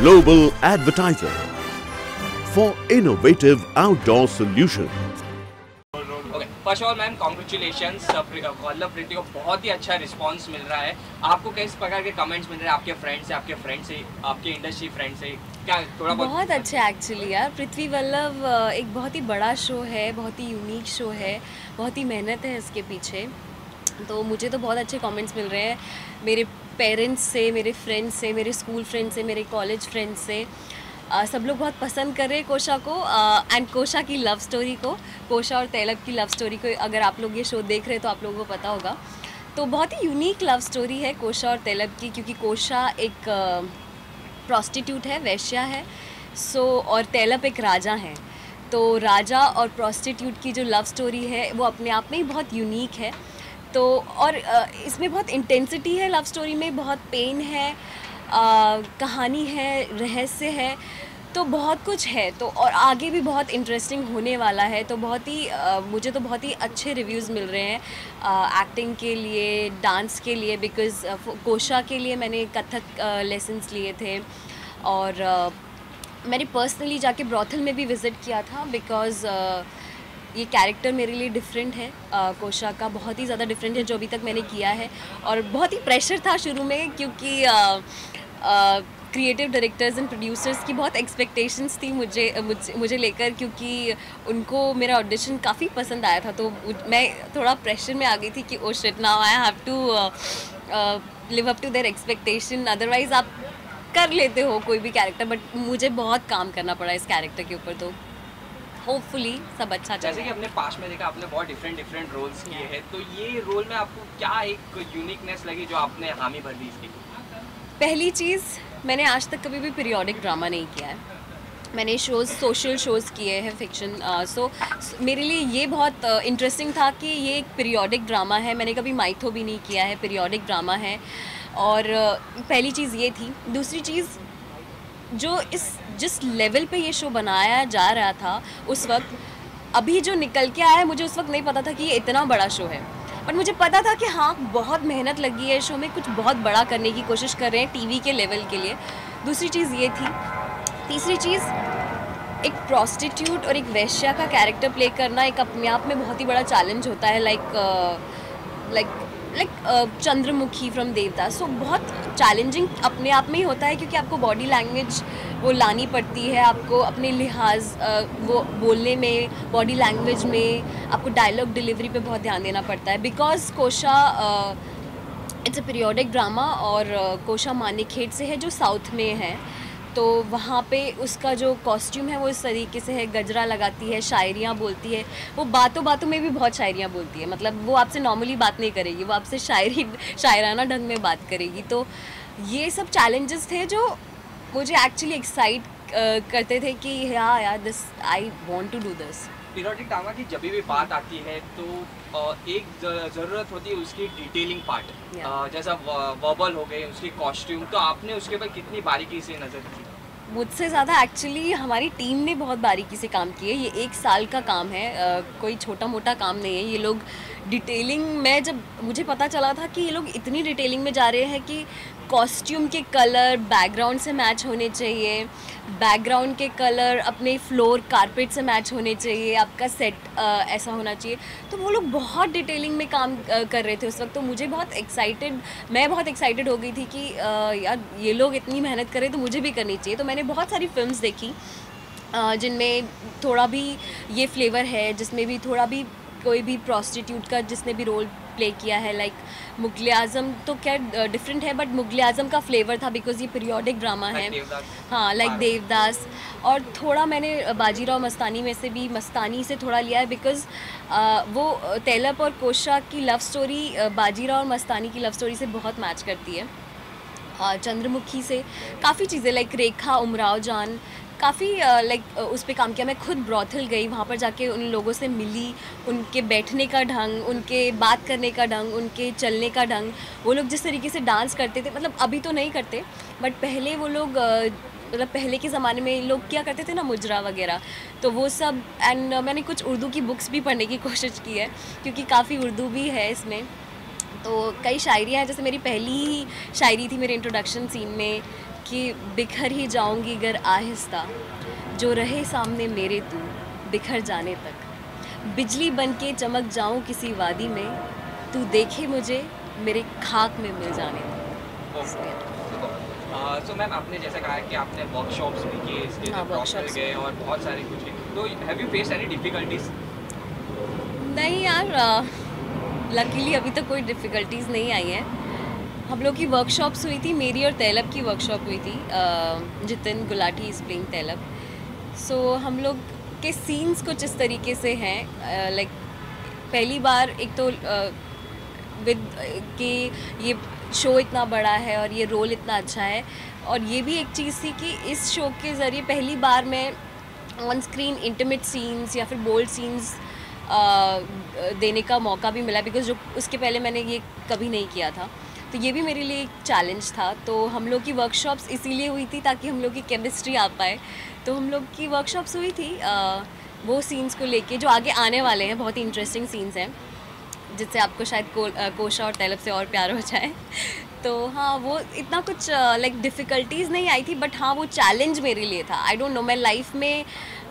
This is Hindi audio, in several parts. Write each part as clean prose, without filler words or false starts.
global advertiser for innovative outdoor solutions. First of all ma'am congratulations, Vallabh Preeti को बहुत ही अच्छा रिस्पांस मिल रहा है। आपको किस प्रकार के कमेंट्स मिल रहे हैं आपके फ्रेंड से, आपके इंडस्ट्री फ्रेंड से? क्या थोड़ा बहुत अच्छे एक्चुअली यार। पृथ्वी वल्लभ एक बहुत ही बड़ा शो है, बहुत ही यूनिक शो है, बहुत ही मेहनत है इसके पीछे। तो मुझे तो बहुत अच्छे कमेंट्स मिल रहे हैं मेरे पेरेंट्स से, मेरे फ्रेंड्स से, मेरे स्कूल फ्रेंड्स से, मेरे कॉलेज फ्रेंड्स से। सब लोग बहुत पसंद कर रहे हैं कोशा को एंड कोशा की लव स्टोरी को, कोशा और तैलब की लव स्टोरी को। अगर आप लोग ये शो देख रहे हैं तो आप लोगों को पता होगा। तो बहुत ही यूनिक लव स्टोरी है कोशा और तैलब की, क्योंकि कोशा एक प्रोस्टिट्यूट है, वेश्या है, और तैलब एक राजा है। तो राजा और प्रोस्टिट्यूट की जो लव स्टोरी है वो अपने आप में ही बहुत यूनिक है। तो और इसमें बहुत इंटेंसिटी है लव स्टोरी में, बहुत पेन है, कहानी है, रहस्य है, तो बहुत कुछ है। तो और आगे भी बहुत इंटरेस्टिंग होने वाला है। तो बहुत ही मुझे तो बहुत ही अच्छे रिव्यूज़ मिल रहे हैं एक्टिंग के लिए, डांस के लिए, बिकॉज़ कोशा के लिए मैंने कथक लेसन्स लिए थे। और मैंने पर्सनली जाके ब्रॉथल में भी विज़िट किया था, बिकॉज़ ये कैरेक्टर मेरे लिए डिफरेंट है, कोशा का बहुत ही ज़्यादा डिफरेंट है जो अभी तक मैंने किया है। और बहुत ही प्रेशर था शुरू में, क्योंकि क्रिएटिव डायरेक्टर्स एंड प्रोड्यूसर्स की बहुत एक्सपेक्टेशंस थी मुझे लेकर, क्योंकि उनको मेरा ऑडिशन काफ़ी पसंद आया था। तो मैं थोड़ा प्रेशर में आ गई थी कि oh shit, now I have to live up to their expectation. Otherwise आप कर लेते हो कोई भी कैरेक्टर, बट मुझे बहुत काम करना पड़ा इस कैरेक्टर के ऊपर। तो होपफुली सब अच्छा चले। जैसे कि अपने पास में देखा, आपने बहुत डिफरेंट रोल्स किए हैं, तो ये रोल में आपको क्या एक यूनिकनेस लगी जो आपने हामी भर दी इसकी? पहली चीज़, मैंने आज तक कभी भी पीरियोडिक ड्रामा नहीं किया है। मैंने सोशल शोज़ किए हैं, फिक्शन। सो मेरे लिए ये बहुत इंटरेस्टिंग था कि ये एक पीरियोडिक ड्रामा है। मैंने कभी माइथो भी नहीं किया है, पीरियोडिक ड्रामा है। और पहली चीज़ ये थी। दूसरी चीज़, जो जिस लेवल पे ये शो बनाया जा रहा था उस वक्त, अभी जो निकल के आया है, मुझे उस वक्त नहीं पता था कि ये इतना बड़ा शो है। बट मुझे पता था कि हाँ, बहुत मेहनत लगी है शो में, कुछ बहुत बड़ा करने की कोशिश कर रहे हैं टीवी के लेवल के लिए। दूसरी चीज़ ये थी। तीसरी चीज़, एक प्रोस्टिट्यूट और एक वेश्या का कैरेक्टर प्ले करना एक अपने आप में बहुत ही बड़ा चैलेंज होता है। Like Chandramukhi from Devdas. So बहुत चैलेंजिंग अपने आप में ही होता है, क्योंकि आपको बॉडी लैंग्वेज वो लानी पड़ती है, आपको अपने लिहाज वो बोलने में, बॉडी लैंग्वेज में, आपको डायलॉग डिलीवरी पे बहुत ध्यान देना पड़ता है। Because Kosha it's a periodic drama, और कोशा मानेकखेड़ से है जो साउथ में है। तो वहाँ पे उसका जो कॉस्ट्यूम है वो इस तरीके से है, गजरा लगाती है, शायरियाँ बोलती है। वो बातों बातों में भी बहुत शायरियाँ बोलती है, मतलब वो आपसे नॉर्मली बात नहीं करेगी, वो आपसे शायराना ढंग में बात करेगी। तो ये सब चैलेंजेस थे जो मुझे एक्चुअली एक्साइट करते थे कि हाँ यार, this I want to do this. Periodic drama की जब भी बात आती है तो एक ज़रूरत होती है उसकी डिटेलिंग पार्ट, जैसा वर्बल हो गए, उसकी कॉस्ट्यूम। तो आपने उसके ऊपर कितनी बारीकी से नज़र दी? मुझसे ज़्यादा एक्चुअली हमारी टीम ने बहुत बारीकी से काम किया। ये 1 साल का काम है, कोई छोटा मोटा काम नहीं है। ये लोग डिटेलिंग में, जब मुझे पता चला था कि ये लोग इतनी डिटेलिंग में जा रहे हैं कि कॉस्ट्यूम के कलर बैकग्राउंड से मैच होने चाहिए, बैकग्राउंड के कलर अपने फ्लोर कारपेट से मैच होने चाहिए, आपका सेट ऐसा होना चाहिए। तो वो लोग बहुत डिटेलिंग में काम कर रहे थे उस वक्त। तो मैं बहुत एक्साइटेड हो गई थी कि यार, ये लोग इतनी मेहनत करें तो मुझे भी करनी चाहिए। तो मैंने बहुत सारी फिल्म्स देखी जिनमें थोड़ा भी ये फ्लेवर है, जिसमें भी थोड़ा भी कोई भी प्रोस्टिट्यूट का जिसने भी रोल प्ले किया है। लाइक मुगल आज़म तो क्या डिफरेंट है, बट मुगल आज़म का फ्लेवर था, बिकॉज ये पीरियोडिक ड्रामा है। हाँ, लाइक देवदास। और थोड़ा मैंने बाजीराव मस्तानी में से भी, मस्तानी से थोड़ा लिया है, बिकॉज वो तैलब और कोशा की लव स्टोरी बाजीराव और मस्तानी की लव स्टोरी से बहुत मैच करती है। चंद्रमुखी से काफ़ी चीज़ें, लाइक रेखा उमराव जान, काफ़ी उस पर काम किया। मैं खुद ब्रॉथल गई, वहाँ पर जाके उन लोगों से मिली, उनके बैठने का ढंग, उनके बात करने का ढंग, उनके चलने का ढंग, वो लोग जिस तरीके से डांस करते थे, मतलब अभी तो नहीं करते, बट पहले वो लोग मतलब पहले के ज़माने में लोग क्या करते थे ना, मुजरा वगैरह, तो वो सब। एंड मैंने कुछ उर्दू की बुक्स भी पढ़ने की कोशिश की है, क्योंकि काफ़ी उर्दू भी है इसमें। तो कई शायरियाँ हैं, जैसे मेरी पहली ही शायरी थी मेरे इंट्रोडक्शन सीन में कि बिखर ही जाऊंगी गर आहिस्ता, जो रहे सामने मेरे तू बिखर जाने तक, बिजली बनके चमक जाऊं किसी वादी में, तू देखे मुझे मेरे खाक में मिल जाने तक। सो मैम आपने जैसा कहा कि आपने वर्कशॉप्स भी किए, इसके लिए प्रॉपर workshops गए और बहुत सारे कुछ किए, तो have you faced any difficulties? नहीं यार, लकीली अभी तक कोई डिफ़िकल्टीज़ नहीं आई हैं। हम लोग की वर्कशॉप्स हुई थी, मेरी और तैलब की वर्कशॉप हुई थी। Jitin Gulati is playing Tailab. So हम लोग के सीन्स कुछ इस तरीके से हैं, लाइक पहली बार एक तो विद कि ये शो इतना बड़ा है और ये रोल इतना अच्छा है, और ये भी एक चीज़ थी कि इस शो के ज़रिए पहली बार मैं ऑन स्क्रीन इंटीमेट सीन्स या फिर बोल्ड सीन्स देने का मौका भी मिला, बिकॉज जो उसके पहले मैंने ये कभी नहीं किया था। तो ये भी मेरे लिए एक चैलेंज था। तो हम लोग की वर्कशॉप्स इसीलिए हुई थी ताकि हम लोग की केमिस्ट्री आ पाए। तो हम लोग की वर्कशॉप्स हुई थी वो सीन्स को लेके जो आगे आने वाले हैं, बहुत ही इंटरेस्टिंग सीन्स हैं जिससे आपको शायद कोशा और तैलब से और प्यार हो जाए। तो हाँ, वो इतना कुछ लाइक डिफ़िकल्टीज़ नहीं आई थी, बट हाँ वो चैलेंज मेरे लिए था। आई डोंट नो, मैं लाइफ में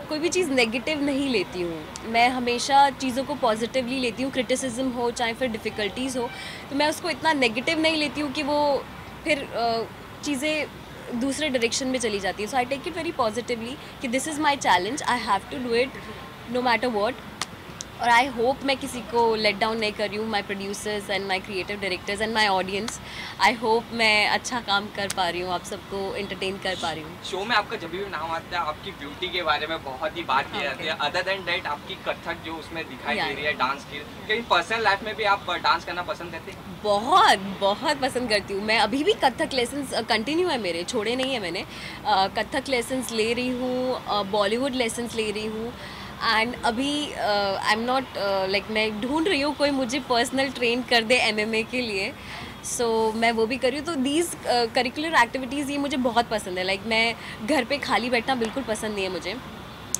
कोई भी चीज़ नेगेटिव नहीं लेती हूँ, मैं हमेशा चीज़ों को पॉजिटिवली लेती हूँ। क्रिटिसिज्म हो चाहे फिर डिफ़िकल्टीज़ हो, तो मैं उसको इतना नेगेटिव नहीं लेती हूँ कि वो फिर चीज़ें दूसरे डायरेक्शन में चली जाती है। So I take it very positively कि this is my challenge, I have to do it no matter what. और आई होप मैं किसी को लेट डाउन नहीं कर रही हूँ, my producers and my creative directors and my audience. I hope मैं अच्छा काम कर पा रही हूँ, आप सबको एंटरटेन कर पा रही हूँ। शो में आपका जब भी नाम आता है, आपकी ब्यूटी के बारे में बहुत ही बात की जाती है। अदर देन दैट, आपकी कथक जो उसमें दिखाई दे रही है, डांस की, कहीं पर्सनल लाइफ में भी आप डांस करना पसंद करते हैं? बहुत बहुत पसंद करती हूँ मैं। अभी भी कथक लेसन्स कंटिन्यू है मेरे, छोड़े नहीं है मैंने। कथक लेसन्स ले रही हूँ, बॉलीवुड लेसन्स ले रही हूँ, एंड अभी आई एम नॉट लाइक मैं ढूंढ रही हूँ कोई मुझे पर्सनल ट्रेन कर दे MMA के लिए। सो मैं वो भी कर रही हूँ। तो दीज करिकुलर एक्टिविटीज़ ये मुझे बहुत पसंद है। लाइक मैं घर पे खाली बैठना बिल्कुल पसंद नहीं है मुझे,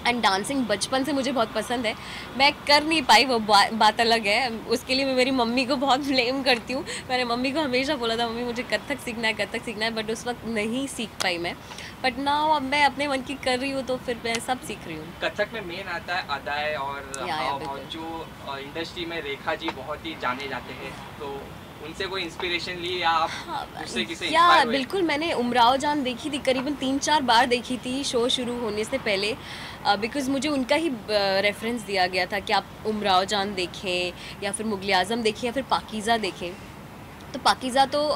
एंड डांसिंग बचपन से मुझे बहुत पसंद है। मैं कर नहीं पाई, वो बात अलग है। उसके लिए मैं मेरी मम्मी को बहुत ब्लेम करती हूँ। मैंने मम्मी को हमेशा बोला था, मम्मी मुझे कथक सीखना है, कथक सीखना है, बट उस वक्त नहीं सीख पाई मैं। बट नाउ अब मैं अपने मन की कर रही हूँ, तो फिर मैं सब सीख रही हूँ। कथक में मेन आता है अदाएं और बिल्कुल। जो इंडस्ट्री में रेखा जी बहुत ही जाने जाते हैं, तो उनसे कोई इंस्पिरेशन ली या आप उससे किसी या बिल्कुल, मैंने उमराव जान देखी थी, करीबन 3-4 बार देखी थी शो शुरू होने से पहले, बिकॉज़ मुझे उनका ही रेफरेंस दिया गया था कि आप उमराव जान देखें या फिर मुगल आज़म देखें या फिर पाकीज़ा देखें। तो पाकीज़ा तो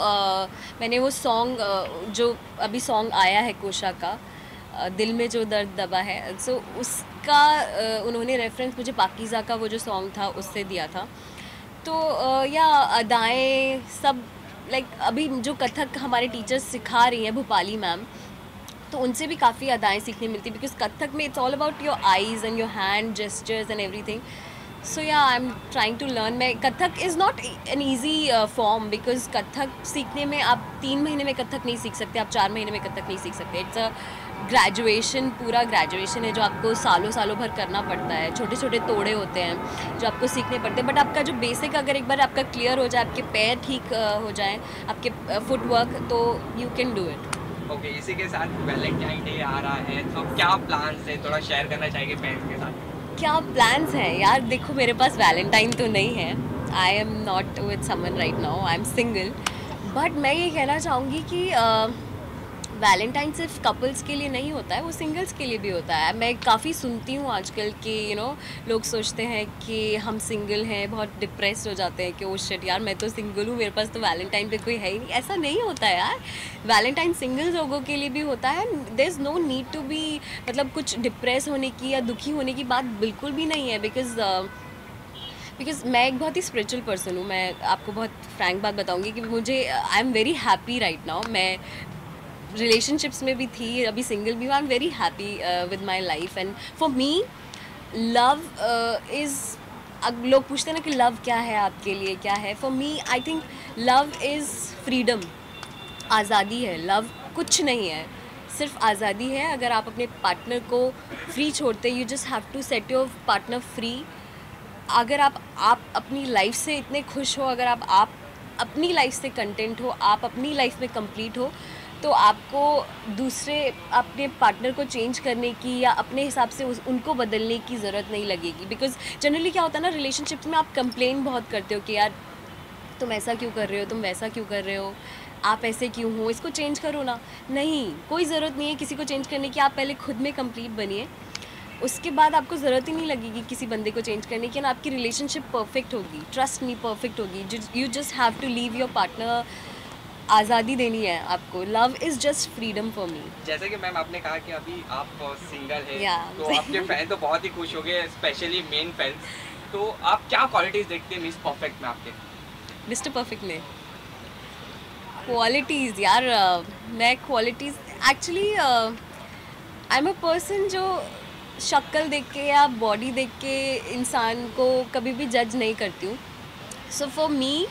मैंने वो सॉन्ग जो अभी सॉन्ग आया है कोशा का, दिल में जो दर्द दबा है, सो उसका उन्होंने रेफरेंस मुझे पाकीज़ा का वो जो सॉन्ग था उससे दिया था। तो या अदाएँ सब लाइक अभी जो कथक हमारे टीचर्स सिखा रही हैं, भोपाली मैम, तो उनसे भी काफ़ी अदाएँ सीखने मिलती है, बिकॉज कथक में it's all about your eyes and your hand gestures and everything. So yeah I am trying to learn. मैं Kathak is not an easy form, because Kathak सीखने में आप 3 महीने में कथक नहीं सीख सकते, आप 4 महीने में कथक नहीं सीख सकते। इट्स अ ग्रेजुएशन, पूरा ग्रेजुएशन है जो आपको सालों सालों भर करना पड़ता है। छोटे छोटे तोड़े होते हैं जो आपको सीखने पड़ते हैं, बट आपका जो बेसिक अगर एक बार आपका क्लियर हो जाए, आपके पैर ठीक हो जाएं, आपके फुटवर्क, तो you can do it. Okay, इसी के साथ वैलेंटाइन डे आ रहा है, तो क्या प्लान्स है, थोड़ा शेयर करना चाहिए फैंस के साथ? क्या प्लान्स हैं यार? देखो, मेरे पास वैलेंटाइन तो नहीं है, I am not with someone right now, I am single. But मैं ये कहना चाहूँगी कि वैलेंटाइन सिर्फ कपल्स के लिए नहीं होता है, वो सिंगल्स के लिए भी होता है। मैं काफ़ी सुनती हूँ आजकल कि लोग सोचते हैं कि हम सिंगल हैं, बहुत डिप्रेस हो जाते हैं कि ओ शिट यार, मैं तो सिंगल हूँ, मेरे पास तो वैलेंटाइन पे कोई है ही नहीं। ऐसा नहीं होता है यार, वैलेंटाइन सिंगल लोगों के लिए भी होता है। There is no need to be, मतलब कुछ डिप्रेस होने की या दुखी होने की बात बिल्कुल भी नहीं है, बिकॉज मैं एक बहुत ही स्पिरिचुअल पर्सन हूँ। मैं आपको बहुत फ्रैंक बात बताऊँगी कि मुझे I am very happy right now. मैं रिलेशनशिप्स में भी थी, अभी सिंगल भी हूँ। I am very happy with my life, and for me love is, लोग पूछते हैं ना कि लव क्या है आपके लिए, क्या है? For me I think love is freedom, आज़ादी है। लव कुछ नहीं है, सिर्फ आज़ादी है। अगर आप अपने पार्टनर को फ्री छोड़ते, you just have to set your partner free. अगर आप अपनी लाइफ से इतने खुश हो, अगर आप अपनी लाइफ से कंटेंट हो, आप अपनी लाइफ में कंप्लीट हो, तो आपको दूसरे अपने पार्टनर को चेंज करने की या अपने हिसाब से उनको बदलने की ज़रूरत नहीं लगेगी। बिकॉज जनरली क्या होता है ना, रिलेशनशिप्स में आप कंप्लेन बहुत करते हो कि यार तुम ऐसा क्यों कर रहे हो, तुम वैसा क्यों कर रहे हो, आप ऐसे क्यों हो, इसको चेंज करो ना। नहीं, कोई ज़रूरत नहीं है किसी को चेंज करने की। आप पहले खुद में कंप्लीट बनिए, उसके बाद आपको ज़रूरत ही नहीं लगेगी किसी बंदे को चेंज करने की, ना आपकी रिलेशनशिप परफेक्ट होगी। ट्रस्ट नहीं परफेक्ट होगी। You just have to leave your partner. आज़ादी देनी है आपको। Love is just freedom for me. जैसे कि मैम आपने कहा कि अभी आप सिंगल है, Yeah. तो आपके फैन तो बहुत ही खुश हो गए, स्पेशली मेन फैंस। तो आप क्या क्वालिटीज़ देखते हैं मिस परफेक्ट में आपके? मिस्टर परफेक्ट में क्वालिटीज़ यार, मैं qualities actually I am a person जो शक्ल देख के या बॉडी देख के इंसान को कभी भी जज नहीं करती हूँ। So for me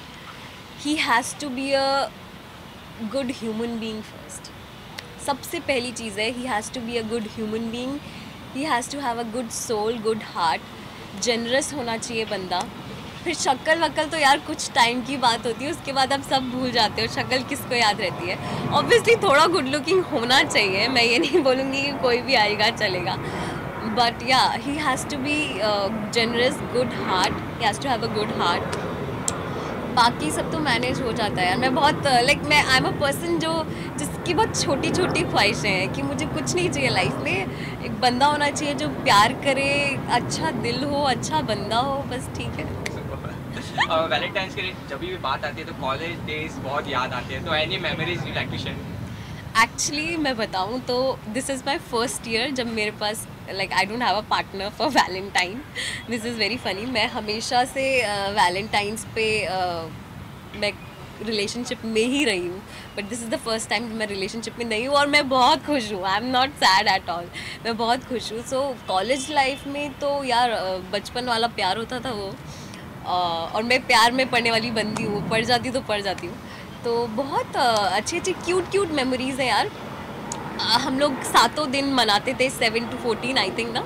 he has to be a good human being first. सबसे पहली चीज़ है, he has to be a good human being, he has to have a good soul, good heart, generous होना चाहिए बंदा। फिर शक्ल वक्ल तो यार कुछ टाइम की बात होती है, उसके बाद आप सब भूल जाते हो। शक्ल किसको याद रहती है। ऑब्वियसली थोड़ा गुड लुकिंग होना चाहिए, मैं ये नहीं बोलूँगी कि कोई भी आएगा चलेगा, बट या he has to be generous, good heart, he has to have a good heart. बाकी सब तो मैनेज हो जाता है यार। मैं बहुत मैं आई एम अ पर्सन जिसकी बहुत छोटी छोटी ख्वाहिशें हैं कि मुझे कुछ नहीं चाहिए लाइफ में। एक बंदा होना चाहिए जो प्यार करे, अच्छा दिल हो, अच्छा बंदा हो, बस ठीक है। वैलेंटाइंस के लिए जब भी बात आती है तो कॉलेज डेज बहुत याद आते हैं, तो any memories you like to share? Actually मैं बताऊँ तो this is my first year जब मेरे पास I don't have a partner for Valentine. This is very funny. मैं हमेशा से वैलेंटाइंस पे मैं रिलेशनशिप में ही रही हूँ, but this is the first time मैं रिलेशनशिप में नहीं हूँ और मैं बहुत खुश हूँ। I am not sad at all, मैं बहुत खुश हूँ। सो कॉलेज लाइफ में तो यार बचपन वाला प्यार होता था वो, और मैं प्यार में पढ़ने वाली बंदी हूँ, पढ़ जाती तो पढ़ जाती हूँ। तो बहुत अच्छी अच्छी क्यूट मेमोरीज़ हैं यार। हम लोग सातों दिन मनाते थे, 7 to 14 आई थिंक ना,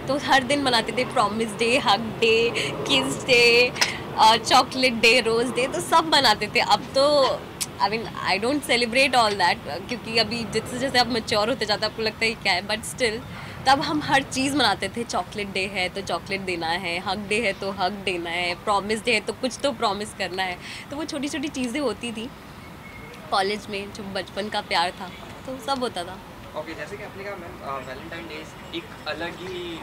तो हर दिन मनाते थे। प्रॉमिस डे, हग डे, किस डे, चॉकलेट डे, रोज़ डे, तो सब मनाते थे। अब तो I don't celebrate all that, क्योंकि अभी जैसे जैसे आप मैच्योर होते जाते हैं आपको लगता है क्या है, बट स्टिल तब हम हर चीज़ मनाते थे। चॉकलेट डे है तो चॉकलेट देना है, हग डे है तो हग देना है, प्रॉमिस डे है तो कुछ तो प्रॉमिस करना है। तो वो छोटी छोटी चीज़ें होती थी कॉलेज में, जो बचपन का प्यार था, तो सब होता था। ओके, जैसे कि आपने कहा मैम वैलेंटाइन डेज एक अलग ही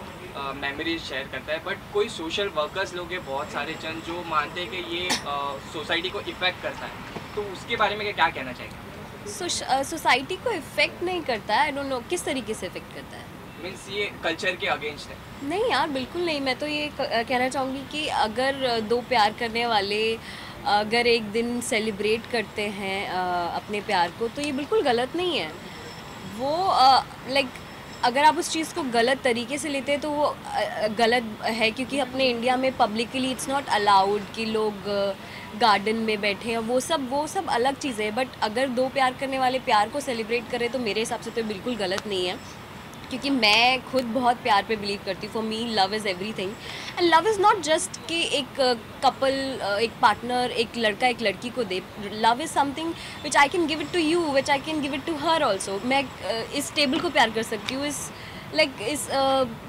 मेमोरीज शेयर करता है, बट कोई सोशल वर्कर्स लोग हैं बहुत सारे जन जो मानते हैं कि ये सोसाइटी को इफ़ेक्ट करता है, तो उसके बारे में क्या कहना चाहिए? सोसाइटी को इफ़ेक्ट नहीं करता है। आई डोंट नो किस तरीके से इफ़ेक्ट करता है। मीन्स ये कल्चर के अगेंस्ट है? नहीं यार, बिल्कुल नहीं। मैं तो ये कहना चाहूँगी कि अगर दो प्यार करने वाले अगर एक दिन सेलिब्रेट करते हैं अपने प्यार को, तो ये बिल्कुल गलत नहीं है। वो अगर आप उस चीज़ को गलत तरीके से लेते हैं तो वो गलत है, क्योंकि अपने इंडिया में पब्लिकली इट्स नॉट अलाउड कि लोग गार्डन में बैठे हैं। वो सब अलग चीज़ें है। बट अगर दो प्यार करने वाले प्यार को सेलिब्रेट करें तो मेरे हिसाब से तो बिल्कुल गलत नहीं है, क्योंकि मैं खुद बहुत प्यार पे बिलीव करती हूँ। For me love is everything, and love is not just कि एक कपल, एक पार्टनर, एक लड़का एक लड़की को दे। Love is something which I can give it to you, which I can give it to her also. मैं इस टेबल को प्यार कर सकती हूँ, इस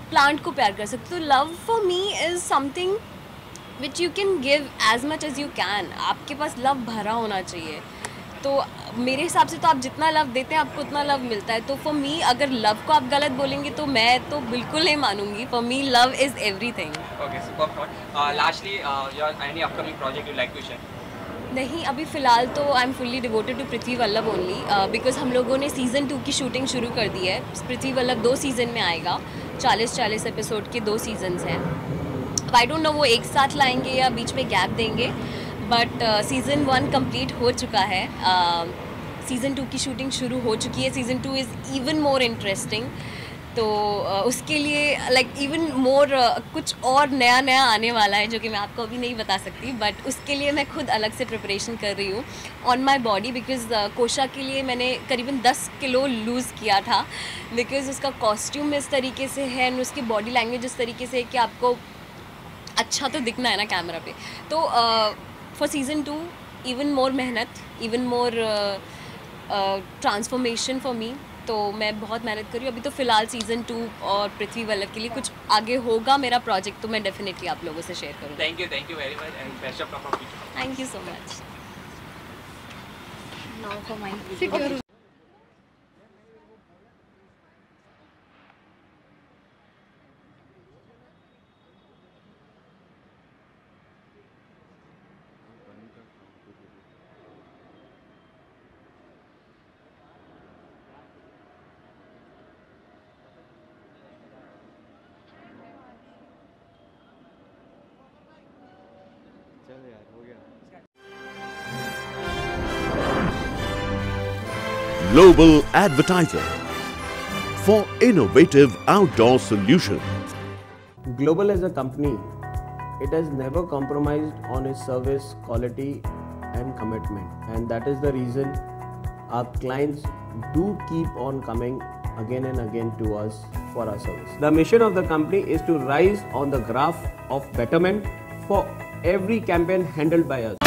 प्लांट को प्यार कर सकती हूँ। तो love for me is something which you can give as much as you can. आपके पास लव भरा होना चाहिए। तो मेरे हिसाब से तो आप जितना लव देते हैं आपको उतना लव मिलता है। तो फॉर मी अगर लव को आप गलत बोलेंगे तो मैं तो बिल्कुल नहीं मानूंगी। For me love is everything. Okay, super thought. Lastly your any upcoming project you like to share? नहीं, अभी फ़िलहाल तो I am fully devoted to Prithvi Vallabh only, because हम लोगों ने सीज़न 2 की शूटिंग शुरू कर दी है। पृथ्वी वल्लभ 2 सीज़न में आएगा। 40 एपिसोड के 2 सीजन्स हैं। आई डोंट नो वो एक साथ लाएंगे या बीच में गैप देंगे, बट सीज़न 1 कंप्लीट हो चुका है। सीज़न 2 की शूटिंग शुरू हो चुकी है। Season 2 is even more interesting. तो उसके लिए इवन मोर कुछ और नया आने वाला है जो कि मैं आपको अभी नहीं बता सकती, बट उसके लिए मैं खुद अलग से प्रिपरेशन कर रही हूँ ऑन माई बॉडी। बिकॉज कोशा के लिए मैंने करीबन 10 किलो लूज़ किया था, बिकॉज उसका कॉस्ट्यूम इस तरीके से है एंड उसकी बॉडी लैंग्वेज इस तरीके से है कि आपको अच्छा तो दिखना है ना कैमरा पे। तो फॉर सीज़न 2 इवन मोर मेहनत, even more transformation for me. तो मैं बहुत मेहनत कर रही हूँ। अभी तो फ़िलहाल सीज़न 2 और पृथ्वी वल्लभ के लिए कुछ आगे होगा मेरा प्रोजेक्ट, तो मैं डेफिनेटली आप लोगों से शेयर करूँगी। Thank you very much and best of luck for future. Thank you so much. Now for mine. Global Advertiser for innovative outdoor solutions. Global as a company, it has never compromised on its service quality and commitment, and that is the reason our clients do keep on coming again and again to us for our service. The mission of the company is to rise on the graph of betterment for every campaign handled by us.